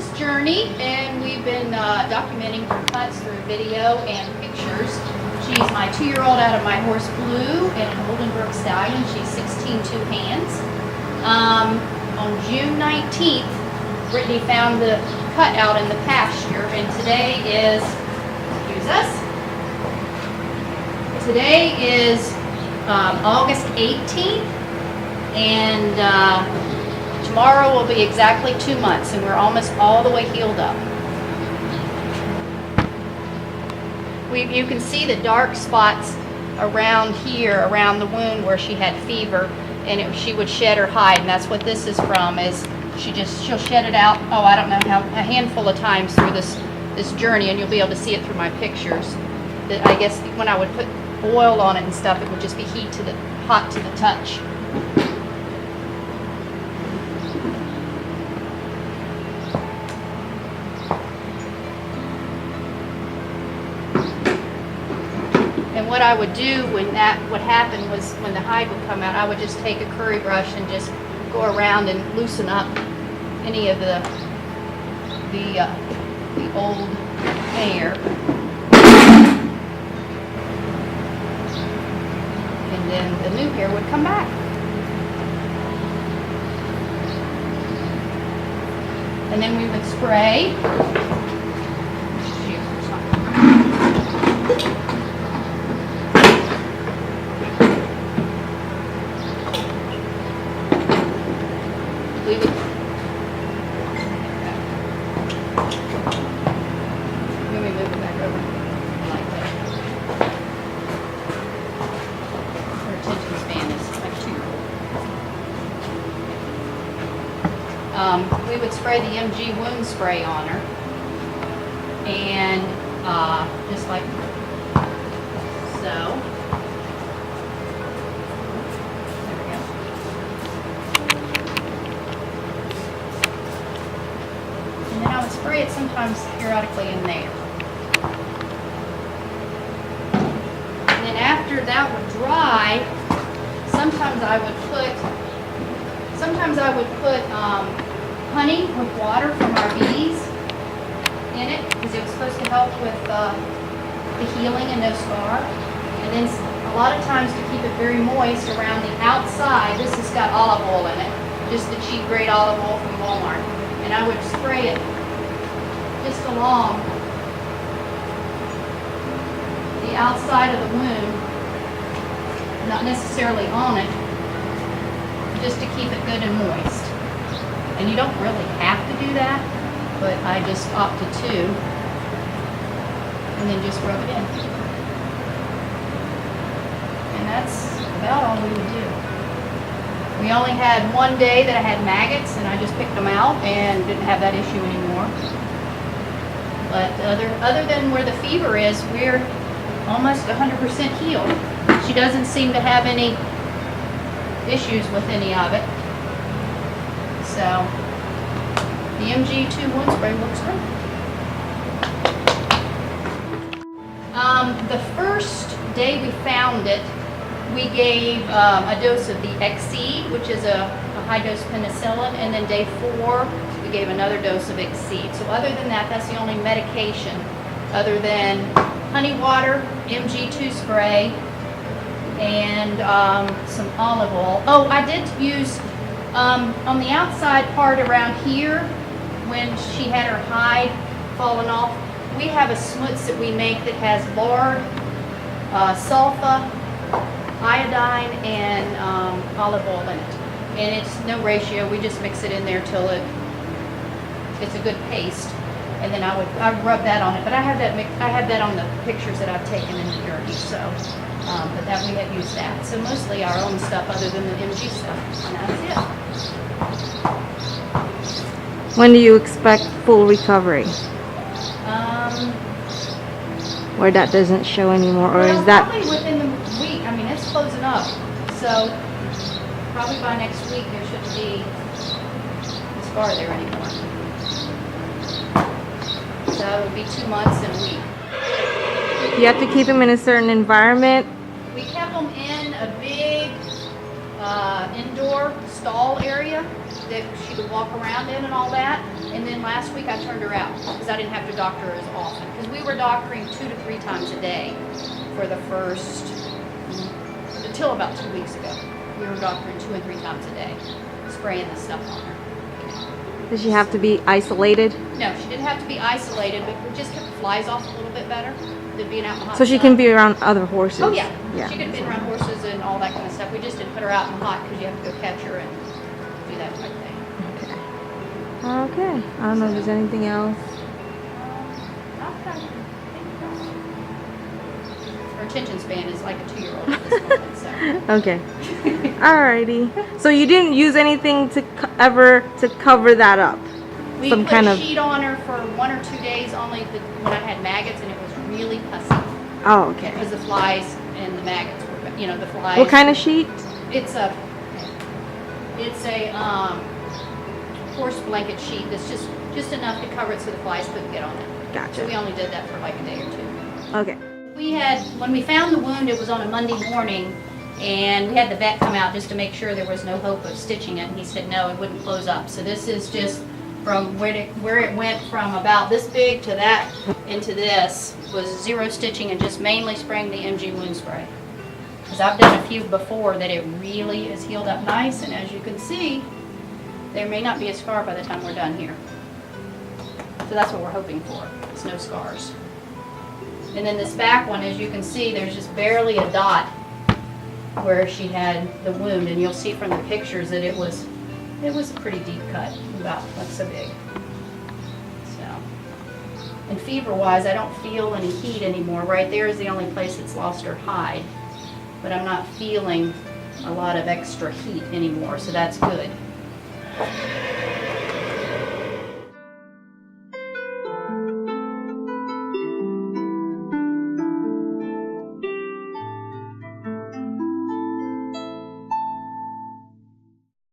is Journey, and we've been documenting her cuts through video and pictures. She's my 2-year-old out of my horse Blue and an Oldenburg Stallion. She's 16 2 hands. On June 19th, Brittany found the cut out in the pasture, and today is, excuse us, today is August 18th, and tomorrow will be exactly 2 months, and we're almost all the way healed up. You can see the dark spots around here, around the wound where she had fever, and she would shed her hide, and that's what this is from. Is she'll shed it out. Oh, I don't know how, a handful of times through this journey, and you'll be able to see it through my pictures. That I guess when I would put oil on it and stuff, it would just be hot to the touch. And what I would do when that would happen was when the hide would come out, I would just take a curry brush and just go around and loosen up any of the old hair. And then the new hair would come back. And then we would spray. We would, let me move it back over like that. Her attention span is like 2. We would spray the MG wound spray on her, and just like so. I would spray it sometimes periodically in there. And then after that would dry, sometimes I would put honey with water from our bees in it, because it was supposed to help with the healing and no scar. And then a lot of times, to keep it very moist around the outside, this has got olive oil in it, just the cheap grade olive oil from Walmart. And I would spray it just along the outside of the wound, not necessarily on it, just to keep it good and moist. And you don't really have to do that, but I just opted to, and then just rub it in. And that's about all we would do. We only had one day that I had maggots, and I just picked them out and didn't have that issue anymore. But other than where the fever is, we're almost 100% healed. She doesn't seem to have any issues with any of it. So the MG2 wound spray works great. The first day we found it, we gave a dose of the Exceed, which is a high-dose penicillin, and then day 4, we gave another dose of Exceed. So other than that, that's the only medication, other than honey water, MG2 spray, and some olive oil. Oh, I did use, on the outside part around here, when she had her hide fallen off, we have a smoots that we make that has lard, sulfa, iodine, and olive oil in it. And it's no ratio, we just mix it in there till it's a good paste. And then I would rub that on it. But I have that on the pictures that I've taken in the journey, so but that we had used that. So mostly our own stuff other than the MG stuff. And that's it. When do you expect full recovery? Where that doesn't show anymore, or well, is that probably within the week? I mean, it's closing up, so probably by next week there shouldn't be a scar there anymore. So it would be 2 months and a week. you have to keep them in a certain environment? We kept them in a big indoor stall area that she would walk around in and all that. And then last week I turned her out because I didn't have to doctor her as often. Because we were doctoring 2 to 3 times a day for the first, until about 2 weeks ago. We were doctoring 2 and 3 times a day, spraying this stuff on her. Does she have to be isolated? No, she didn't have to be isolated, but we just kept the flies off a little bit better than being out in the hot So she sun. can be around other horses? Oh yeah. Yeah. She could be around horses and all that kind of stuff. We just didn't put her out in the hot because you have to go catch her and do that type of thing. Okay. Okay. I don't know if there's anything else. Her attention span is like a 2-year-old at this moment, so. Okay. Alrighty. So you didn't use anything to to cover that up? We Some put kind a of. sheet on her for 1 or 2 days only when I had maggots, and it was really pussy Oh, okay. because the flies and the maggots were, the flies. What kind of sheet? It's a horse blanket sheet that's just enough to cover it so the flies couldn't get on it. So we Gotcha. only did that for like a day or 2. Okay. When we found the wound, it was on a Monday morning, and we had the vet come out just to make sure there was no hope of stitching it, and he said no, it wouldn't close up. So this is just from where it went from about this big to that into this was 0 stitching and just mainly spraying the MG wound spray. Because I've done a few before that it really is healed up nice, and as you can see, there may not be a scar by the time we're done here. So that's what we're hoping for. It's no scars. And then this back one, as you can see, there's just barely a dot where she had the wound, and you'll see from the pictures that it was a pretty deep cut, about like so big. So, and fever-wise, I don't feel any heat anymore. Right there is the only place that's lost her hide, but I'm not feeling a lot of extra heat anymore, so that's good.